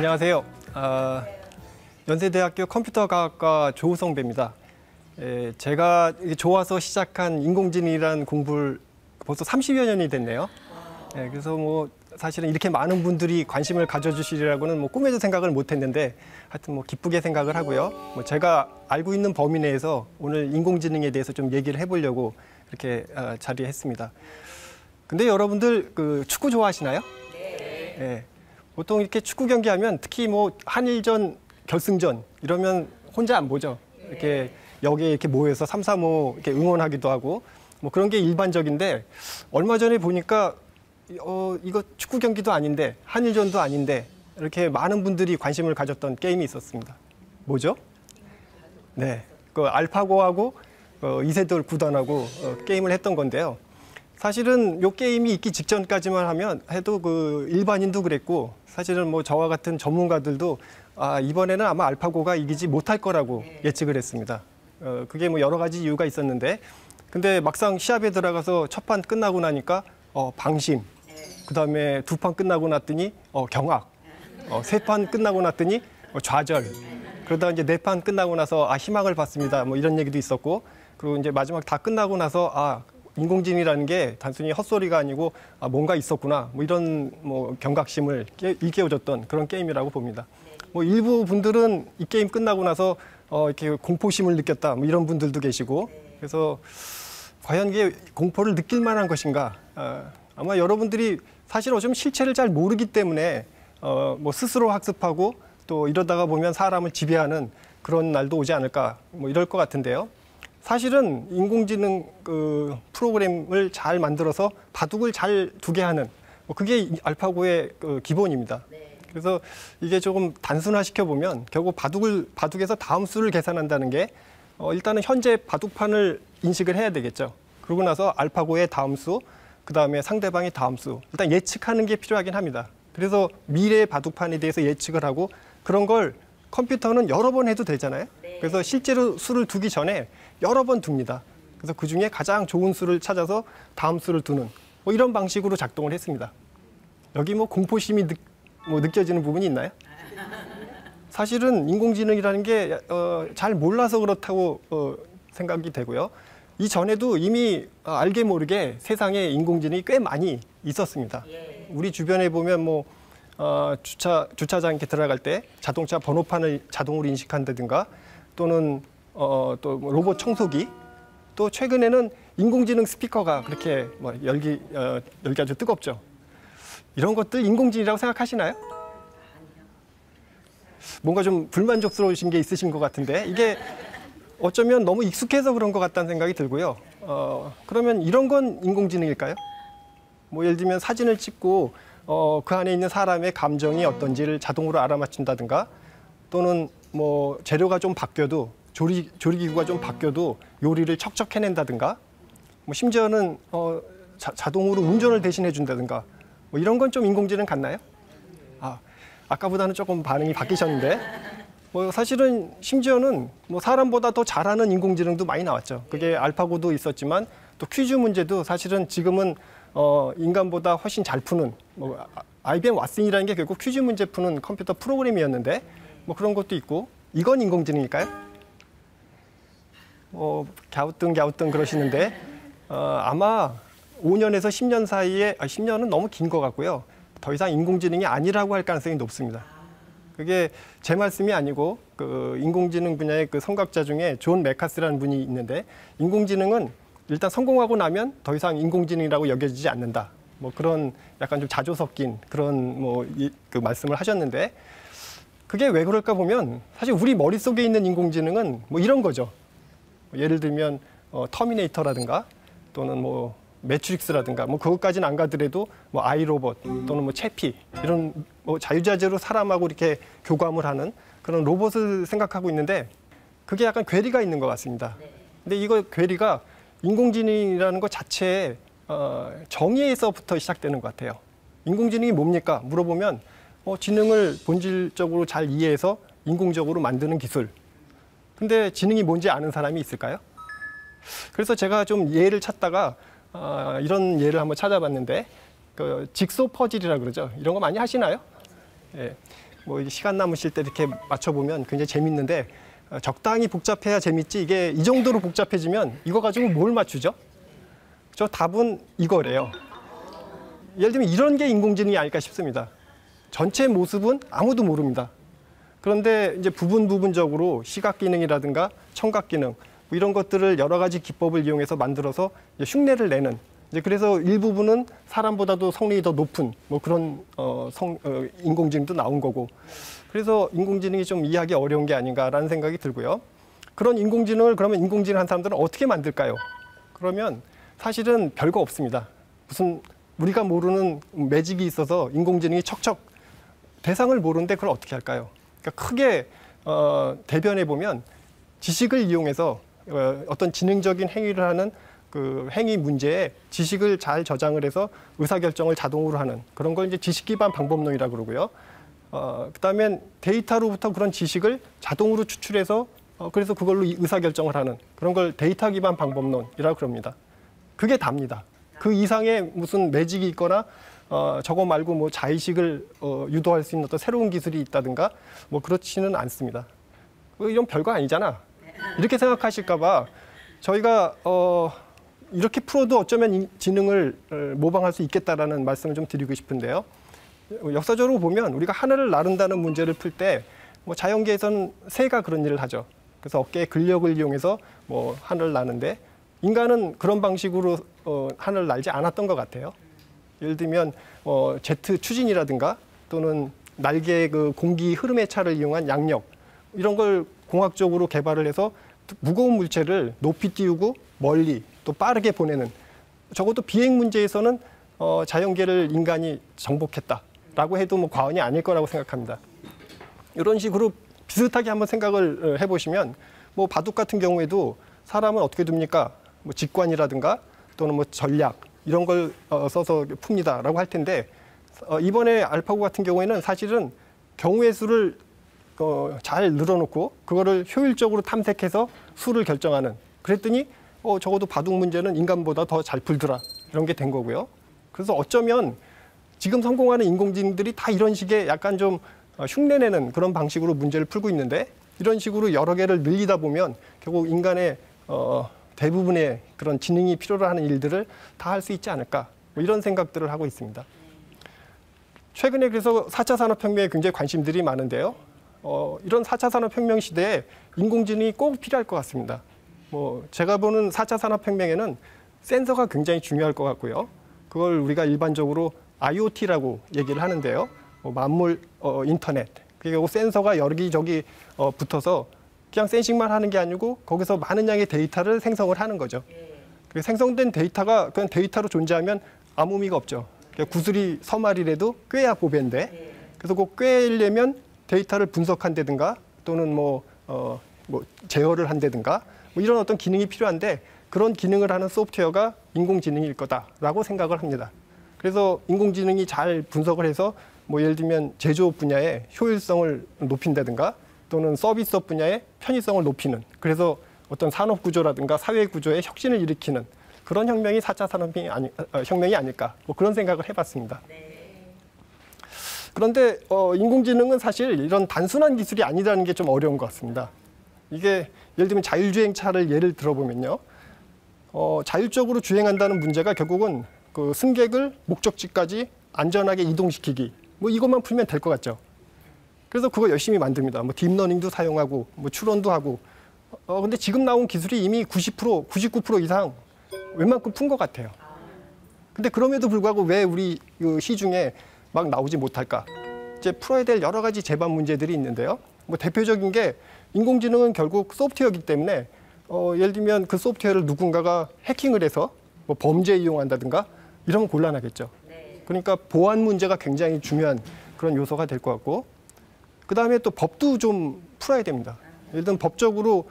안녕하세요. 연세대학교 컴퓨터과학과 조우성배입니다. 제가 좋아서 시작한 인공지능이라는 공부를 벌써 30여 년이 됐네요. 그래서 뭐 사실은 이렇게 많은 분들이 관심을 가져주시리라고는 뭐 꿈에도 생각을 못했는데 하여튼 뭐 기쁘게 생각을 하고요. 뭐 제가 알고 있는 범위 내에서 오늘 인공지능에 대해서 좀 얘기를 해보려고 이렇게 자리했습니다. 근데 여러분들 그 축구 좋아하시나요? 네. 보통 이렇게 축구 경기하면 특히 뭐 한일전 결승전 이러면 혼자 안 보죠. 이렇게 여기에 이렇게 모여서 3-3-5 이렇게 응원하기도 하고 뭐 그런 게 일반적인데 얼마 전에 보니까 이거 축구 경기도 아닌데 한일전도 아닌데 이렇게 많은 분들이 관심을 가졌던 게임이 있었습니다. 뭐죠? 네, 그 알파고하고 이세돌 구단하고 게임을 했던 건데요. 사실은 이 게임이 있기 직전까지만 해도 그 일반인도 그랬고 사실은 뭐 저와 같은 전문가들도 이번에는 아마 알파고가 이기지 못할 거라고 예측을 했습니다. 그게 뭐 여러 가지 이유가 있었는데 근데 막상 시합에 들어가서 첫 판 끝나고 나니까 방심, 그다음에 두 판 끝나고 났더니 경악, 세 판 끝나고 났더니 좌절, 그러다 이제 네 판 끝나고 나서 희망을 봤습니다. 뭐 이런 얘기도 있었고 그리고 이제 마지막 다 끝나고 나서 인공지능이라는 게 단순히 헛소리가 아니고 뭔가 있었구나 뭐 이런 뭐 경각심을 일깨워줬던 그런 게임이라고 봅니다. 뭐 일부 분들은 이 게임 끝나고 나서 이렇게 공포심을 느꼈다 뭐 이런 분들도 계시고 그래서 과연 이게 공포를 느낄 만한 것인가? 아마 여러분들이 사실 어쩌면 실체를 잘 모르기 때문에 뭐 스스로 학습하고 또 이러다가 보면 사람을 지배하는 그런 날도 오지 않을까 뭐 이럴 것 같은데요. 사실은 인공지능 그 프로그램을 잘 만들어서 바둑을 잘 두게 하는 그게 알파고의 그 기본입니다. 그래서 이게 조금 단순화시켜 보면 결국 바둑에서 다음 수를 계산한다는 게 일단은 현재 바둑판을 인식을 해야 되겠죠. 그러고 나서 알파고의 다음 수, 그다음에 상대방의 다음 수, 일단 예측하는 게 필요하긴 합니다. 그래서 미래의 바둑판에 대해서 예측을 하고 그런 걸 컴퓨터는 여러 번 해도 되잖아요. 그래서 실제로 수를 두기 전에 여러 번 둡니다. 그래서 그중에 가장 좋은 수를 찾아서 다음 수를 두는 뭐 이런 방식으로 작동을 했습니다. 여기 뭐 공포심이 느껴지는 부분이 있나요? 사실은 인공지능이라는 게 잘 몰라서 그렇다고 생각이 되고요. 이전에도 이미 알게 모르게 세상에 인공지능이 꽤 많이 있었습니다. 우리 주변에 보면 뭐 주차장 이렇게 들어갈 때 자동차 번호판을 자동으로 인식한다든가 또는 또 로봇 청소기, 또 최근에는 인공지능 스피커가 그렇게 뭐 열기 아주 뜨겁죠. 이런 것들 인공지능이라고 생각하시나요? 뭔가 좀 불만족스러우신 게 있으신 것 같은데 이게 어쩌면 너무 익숙해서 그런 것 같다는 생각이 들고요. 그러면 이런 건 인공지능일까요? 뭐 예를 들면 사진을 찍고 그 안에 있는 사람의 감정이 어떤지를 자동으로 알아맞힌다든가 또는 뭐 재료가 좀 바뀌어도 조리기구가 좀 바뀌어도 요리를 척척 해낸다든가 뭐 심지어는 자동으로 운전을 대신해 준다든가 뭐 이런 건 좀 인공지능 같나요? 아까보다는 조금 반응이 바뀌셨는데 뭐 사실은 심지어는 뭐 사람보다 더 잘하는 인공지능도 많이 나왔죠. 그게 알파고도 있었지만 또 퀴즈 문제도 사실은 지금은 인간보다 훨씬 잘 푸는 뭐 IBM 왓슨이라는 게 결국 퀴즈 문제 푸는 컴퓨터 프로그램이었는데 뭐 그런 것도 있고 이건 인공지능일까요? 갸우뚱 그러시는데 아마 5년에서 10년 사이에 10년은 너무 긴 것 같고요. 더 이상 인공지능이 아니라고 할 가능성이 높습니다. 그게 제 말씀이 아니고 그 인공지능 분야의 그 성각자 중에 존 메카스라는 분이 있는데 인공지능은 일단 성공하고 나면 더 이상 인공지능이라고 여겨지지 않는다. 뭐 그런 약간 좀 자조 섞인 그런 그 말씀을 하셨는데 그게 왜 그럴까 보면 사실 우리 머릿속에 있는 인공지능은 뭐 이런 거죠. 예를 들면 터미네이터라든가 또는 뭐 매트릭스라든가 뭐 그것까지는 안 가더라도 뭐 아이로봇 또는 뭐 채피 이런 뭐 자유자재로 사람하고 이렇게 교감을 하는 그런 로봇을 생각하고 있는데 그게 약간 괴리가 있는 것 같습니다. 근데 이거 괴리가 인공지능이라는 것 자체에 정의에서부터 시작되는 것 같아요. 인공지능이 뭡니까? 물어보면 지능을 본질적으로 잘 이해해서 인공적으로 만드는 기술. 근데 지능이 뭔지 아는 사람이 있을까요? 그래서 제가 좀 예를 찾다가 이런 예를 한번 찾아봤는데 그 직소 퍼즐이라 그러죠. 이런 거 많이 하시나요? 예. 뭐 이게 시간 남으실 때 이렇게 맞춰보면 굉장히 재밌는데 적당히 복잡해야 재밌지 이게 이 정도로 복잡해지면 이거 가지고 뭘 맞추죠? 저 답은 이거래요. 예를 들면 이런 게 인공지능이 아닐까 싶습니다. 전체 모습은 아무도 모릅니다. 그런데 이제 부분적으로 시각 기능이라든가 청각 기능 뭐 이런 것들을 여러 가지 기법을 이용해서 만들어서 이제 흉내를 내는 이제 그래서 일부분은 사람보다도 성능이 더 높은 뭐 그런 인공지능도 나온 거고 그래서 인공지능이 좀 이해하기 어려운 게 아닌가라는 생각이 들고요. 그런 인공지능을 그러면 인공지능 한 사람들은 어떻게 만들까요? 그러면 사실은 별거 없습니다. 무슨 우리가 모르는 매직이 있어서 인공지능이 척척 대상을 모르는데 그걸 어떻게 할까요? 그러니까 크게 대변해 보면 지식을 이용해서 어떤 지능적인 행위를 하는 그 행위 문제에 지식을 잘 저장을 해서 의사결정을 자동으로 하는 그런 걸 이제 지식 기반 방법론이라고 그러고요. 그다음엔 데이터로부터 그런 지식을 자동으로 추출해서 그래서 그걸로 의사결정을 하는 그런 걸 데이터 기반 방법론이라고 그럽니다. 그게 답니다. 그 이상의 무슨 매직이 있거나 저거 말고 뭐 자의식을 유도할 수 있는 어떤 새로운 기술이 있다든가 뭐 그렇지는 않습니다. 이런 별거 아니잖아. 이렇게 생각하실까 봐 저희가 이렇게 풀어도 어쩌면 지능을 모방할 수 있겠다라는 말씀을 좀 드리고 싶은데요. 역사적으로 보면 우리가 하늘을 나른다는 문제를 풀 때 뭐 자연계에서는 새가 그런 일을 하죠. 그래서 어깨에 근력을 이용해서 뭐 하늘을 나는데 인간은 그런 방식으로 하늘을 날지 않았던 것 같아요. 예를 들면 제트 추진이라든가 또는 날개 그 공기 흐름의 차를 이용한 양력 이런 걸 공학적으로 개발을 해서 무거운 물체를 높이 띄우고 멀리 또 빠르게 보내는 적어도 비행 문제에서는 자연계를 인간이 정복했다라고 해도 뭐 과언이 아닐 거라고 생각합니다. 이런 식으로 비슷하게 한번 생각을 해보시면 뭐 바둑 같은 경우에도 사람은 어떻게 둡니까? 뭐 직관이라든가 또는 뭐 전략 이런 걸 써서 풉니다라고 할 텐데 이번에 알파고 같은 경우에는 사실은 경우의 수를 잘 늘어놓고 그거를 효율적으로 탐색해서 수를 결정하는 그랬더니 적어도 바둑 문제는 인간보다 더 잘 풀더라 이런 게 된 거고요. 그래서 어쩌면 지금 성공하는 인공지능들이 다 이런 식의 약간 좀 흉내내는 그런 방식으로 문제를 풀고 있는데 이런 식으로 여러 개를 늘리다 보면 결국 인간의 대부분의 그런 지능이 필요로 하는 일들을 다 할 수 있지 않을까 뭐 이런 생각들을 하고 있습니다. 최근에 그래서 4차 산업혁명에 굉장히 관심들이 많은데요. 이런 4차 산업혁명 시대에 인공지능이 꼭 필요할 것 같습니다. 뭐 제가 보는 4차 산업혁명에는 센서가 굉장히 중요할 것 같고요. 그걸 우리가 일반적으로 IoT라고 얘기를 하는데요. 만물 인터넷. 그리고 센서가 여기저기 붙어서 그냥 센싱만 하는 게 아니고 거기서 많은 양의 데이터를 생성을 하는 거죠. 생성된 데이터가 그냥 데이터로 존재하면 아무 의미가 없죠. 구슬이 서말이라도 꿰야 보배인데 그래서 그 꿰려면 데이터를 분석한다든가 또는 뭐 제어를 한다든가 뭐 이런 어떤 기능이 필요한데 그런 기능을 하는 소프트웨어가 인공지능일 거다라고 생각을 합니다. 그래서 인공지능이 잘 분석을 해서 뭐 예를 들면 제조업 분야의 효율성을 높인다든가 또는 서비스업 분야의 편의성을 높이는 그래서 어떤 산업 구조라든가 사회 구조의 혁신을 일으키는 그런 혁명이 4차 산업혁명이 아닐까 뭐 그런 생각을 해봤습니다. 그런데 인공지능은 사실 이런 단순한 기술이 아니라는 게 좀 어려운 것 같습니다. 이게 예를 들면 자율주행차를 예를 들어보면요. 자율적으로 주행한다는 문제가 결국은 그 승객을 목적지까지 안전하게 이동시키기 뭐 이것만 풀면 될 것 같죠. 그래서 그거 열심히 만듭니다. 뭐 딥러닝도 사용하고 뭐 추론도 하고 근데 지금 나온 기술이 이미 90%, 99% 이상 웬만큼 푼 것 같아요. 근데 그럼에도 불구하고 왜 우리 시중에 막 나오지 못할까? 이제 풀어야 될 여러 가지 제반 문제들이 있는데요. 뭐 대표적인 게 인공지능은 결국 소프트웨어이기 때문에 예를 들면 그 소프트웨어를 누군가가 해킹을 해서 뭐 범죄에 이용한다든가 이러면 곤란하겠죠. 그러니까 보안 문제가 굉장히 중요한 그런 요소가 될 것 같고 그다음에 또 법도 좀 풀어야 됩니다. 예를 들면 법적으로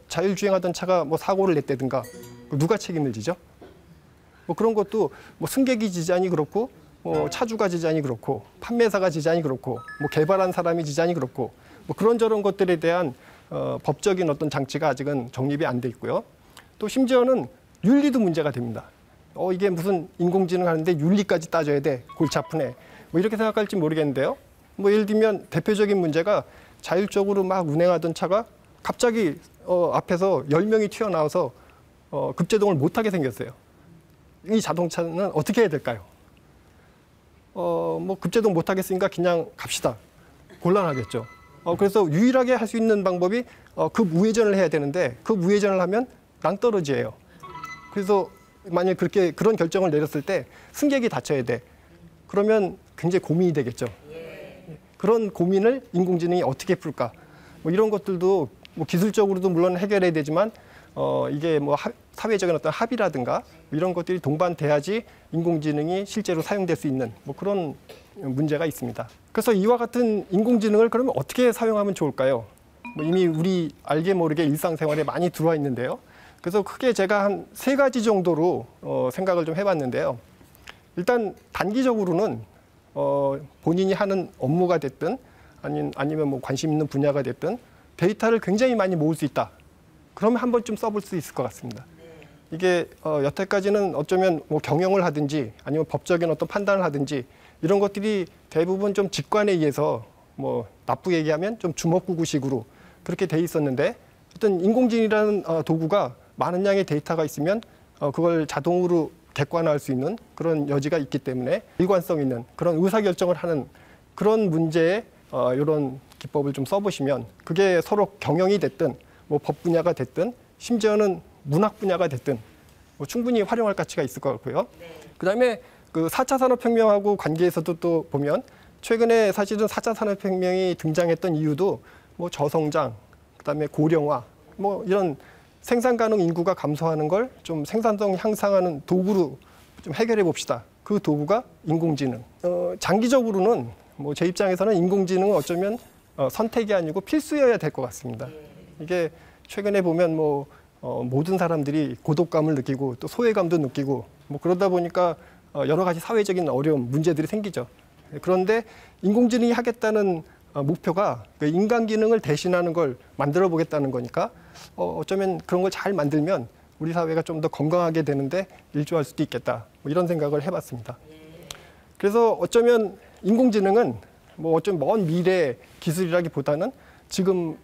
자율주행하던 차가 뭐 사고를 냈다든가 누가 책임을 지죠? 뭐 그런 것도 뭐 승객이 지자니 그렇고 차주가 지자니 그렇고 판매사가 지자니 그렇고 뭐 개발한 사람이 지자니 그렇고 뭐 그런저런 것들에 대한 법적인 어떤 장치가 아직은 정립이 안 돼 있고요. 또 심지어는 윤리도 문제가 됩니다. 이게 무슨 인공지능 하는데 윤리까지 따져야 돼. 골치 아프네. 뭐 이렇게 생각할지 모르겠는데요. 뭐 예를 들면 대표적인 문제가 자율적으로 막 운행하던 차가 갑자기 앞에서 10명이 튀어나와서 급제동을 못하게 생겼어요. 이 자동차는 어떻게 해야 될까요? 뭐 급제동 못하겠으니까 그냥 갑시다. 곤란하겠죠. 그래서 유일하게 할 수 있는 방법이 급 우회전을 해야 되는데 급 우회전을 하면 낭떠러지예요. 그래서 만약 그런 결정을 내렸을 때 승객이 다쳐야 돼. 그러면 굉장히 고민이 되겠죠. 그런 고민을 인공지능이 어떻게 풀까? 뭐 이런 것들도 뭐 기술적으로도 물론 해결해야 되지만 이게 뭐 사회적인 어떤 합의라든가 이런 것들이 동반돼야지 인공지능이 실제로 사용될 수 있는 뭐 그런 문제가 있습니다. 그래서 이와 같은 인공지능을 그러면 어떻게 사용하면 좋을까요? 뭐 이미 우리 알게 모르게 일상생활에 많이 들어와 있는데요. 그래서 크게 제가 한 3가지 정도로 생각을 좀 해봤는데요. 일단 단기적으로는 본인이 하는 업무가 됐든 아니면 뭐 관심 있는 분야가 됐든 데이터를 굉장히 많이 모을 수 있다. 그러면 한 번쯤 써볼 수 있을 것 같습니다. 이게 여태까지는 어쩌면 뭐 경영을 하든지 아니면 법적인 어떤 판단을 하든지 이런 것들이 대부분 좀 직관에 의해서 뭐 나쁘게 얘기하면 좀 주먹구구식으로 그렇게 돼 있었는데 어떤 인공지능이라는 도구가 많은 양의 데이터가 있으면 그걸 자동으로 객관화할 수 있는 그런 여지가 있기 때문에 일관성 있는 그런 의사결정을 하는 그런 문제에 이런 기법을 좀 써보시면 그게 서로 경영이 됐든 뭐 법 분야가 됐든 심지어는 문학 분야가 됐든 뭐 충분히 활용할 가치가 있을 것 같고요. 그다음에 그 4차 산업혁명하고 관계에서도 또 보면 최근에 사실은 4차 산업혁명이 등장했던 이유도 뭐 저성장, 그다음에 고령화 뭐 이런 생산 가능 인구가 감소하는 걸 좀 생산성 향상하는 도구로 좀 해결해 봅시다. 그 도구가 인공지능. 장기적으로는 뭐 제 입장에서는 인공지능은 어쩌면 선택이 아니고 필수여야 될 것 같습니다. 이게 최근에 보면 뭐 모든 사람들이 고독감을 느끼고 또 소외감도 느끼고 뭐 그러다 보니까 여러 가지 사회적인 어려움, 문제들이 생기죠. 그런데 인공지능이 하겠다는 목표가 그 인간 기능을 대신하는 걸 만들어 보겠다는 거니까 어쩌면 그런 걸 잘 만들면 우리 사회가 좀 더 건강하게 되는데 일조할 수도 있겠다. 뭐 이런 생각을 해봤습니다. 그래서 어쩌면 인공지능은 뭐 어쩌면 먼 미래 기술이라기보다는 지금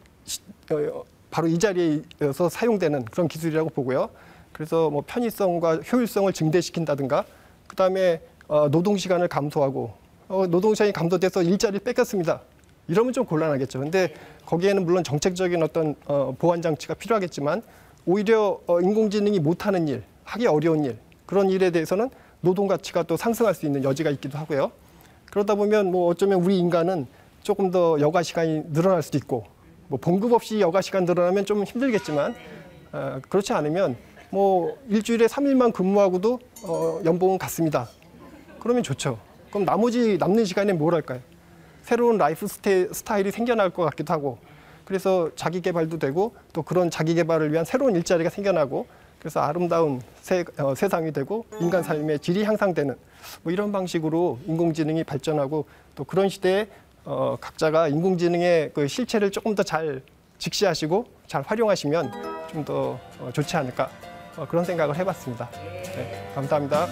바로 이 자리에서 사용되는 그런 기술이라고 보고요. 그래서 뭐 편의성과 효율성을 증대시킨다든가 그다음에 노동 시간을 감소하고 노동 시간이 감소돼서 일자리를 뺏겼습니다. 이러면 좀 곤란하겠죠. 근데 거기에는 물론 정책적인 어떤 보완 장치가 필요하겠지만 오히려 인공지능이 못하는 일, 하기 어려운 일, 그런 일에 대해서는 노동 가치가 또 상승할 수 있는 여지가 있기도 하고요. 그러다 보면 뭐 어쩌면 우리 인간은 조금 더 여가 시간이 늘어날 수도 있고 뭐 봉급 없이 여가 시간 늘어나면 좀 힘들겠지만 그렇지 않으면 뭐 일주일에 3일만 근무하고도 연봉은 같습니다. 그러면 좋죠. 그럼 나머지 남는 시간에 뭘 할까요? 새로운 라이프 스타일이 생겨날 것 같기도 하고 그래서 자기 개발도 되고 또 그런 자기 개발을 위한 새로운 일자리가 생겨나고 그래서 아름다운 세상이 되고 인간 삶의 질이 향상되는 뭐 이런 방식으로 인공지능이 발전하고 또 그런 시대에 각자가 인공지능의 그 실체를 조금 더 잘 직시하시고 잘 활용하시면 좀 더 좋지 않을까 그런 생각을 해봤습니다. 네, 감사합니다.